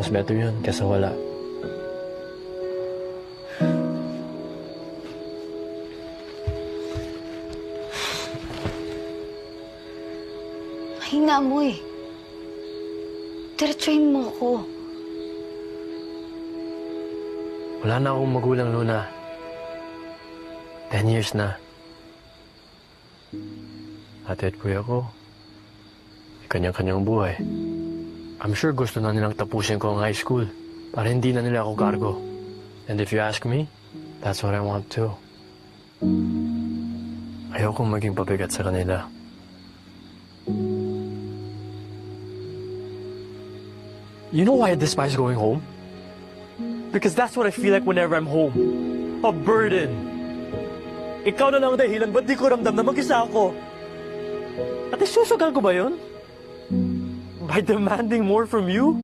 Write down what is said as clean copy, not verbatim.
mas better yun kesa wala. Mahina mo eh. Diretsuhin mo ako. Wala na akong magulang, Luna. 10 years na. Ate at kuya ko, may kanyang-kanyang buhay. I'm sure gusto na nilang tapusin ko ang high school para hindi na nila ako cargo. And if you ask me, that's what I want too. Ayokong maging pabigat sa kanila. You know why I despise going home? Because that's what I feel like whenever I'm home. A burden. Ikaw na lang ang dahilan, ba't di ko ramdam na mag-isa ako? At isusugal ko ba yun? By demanding more from you?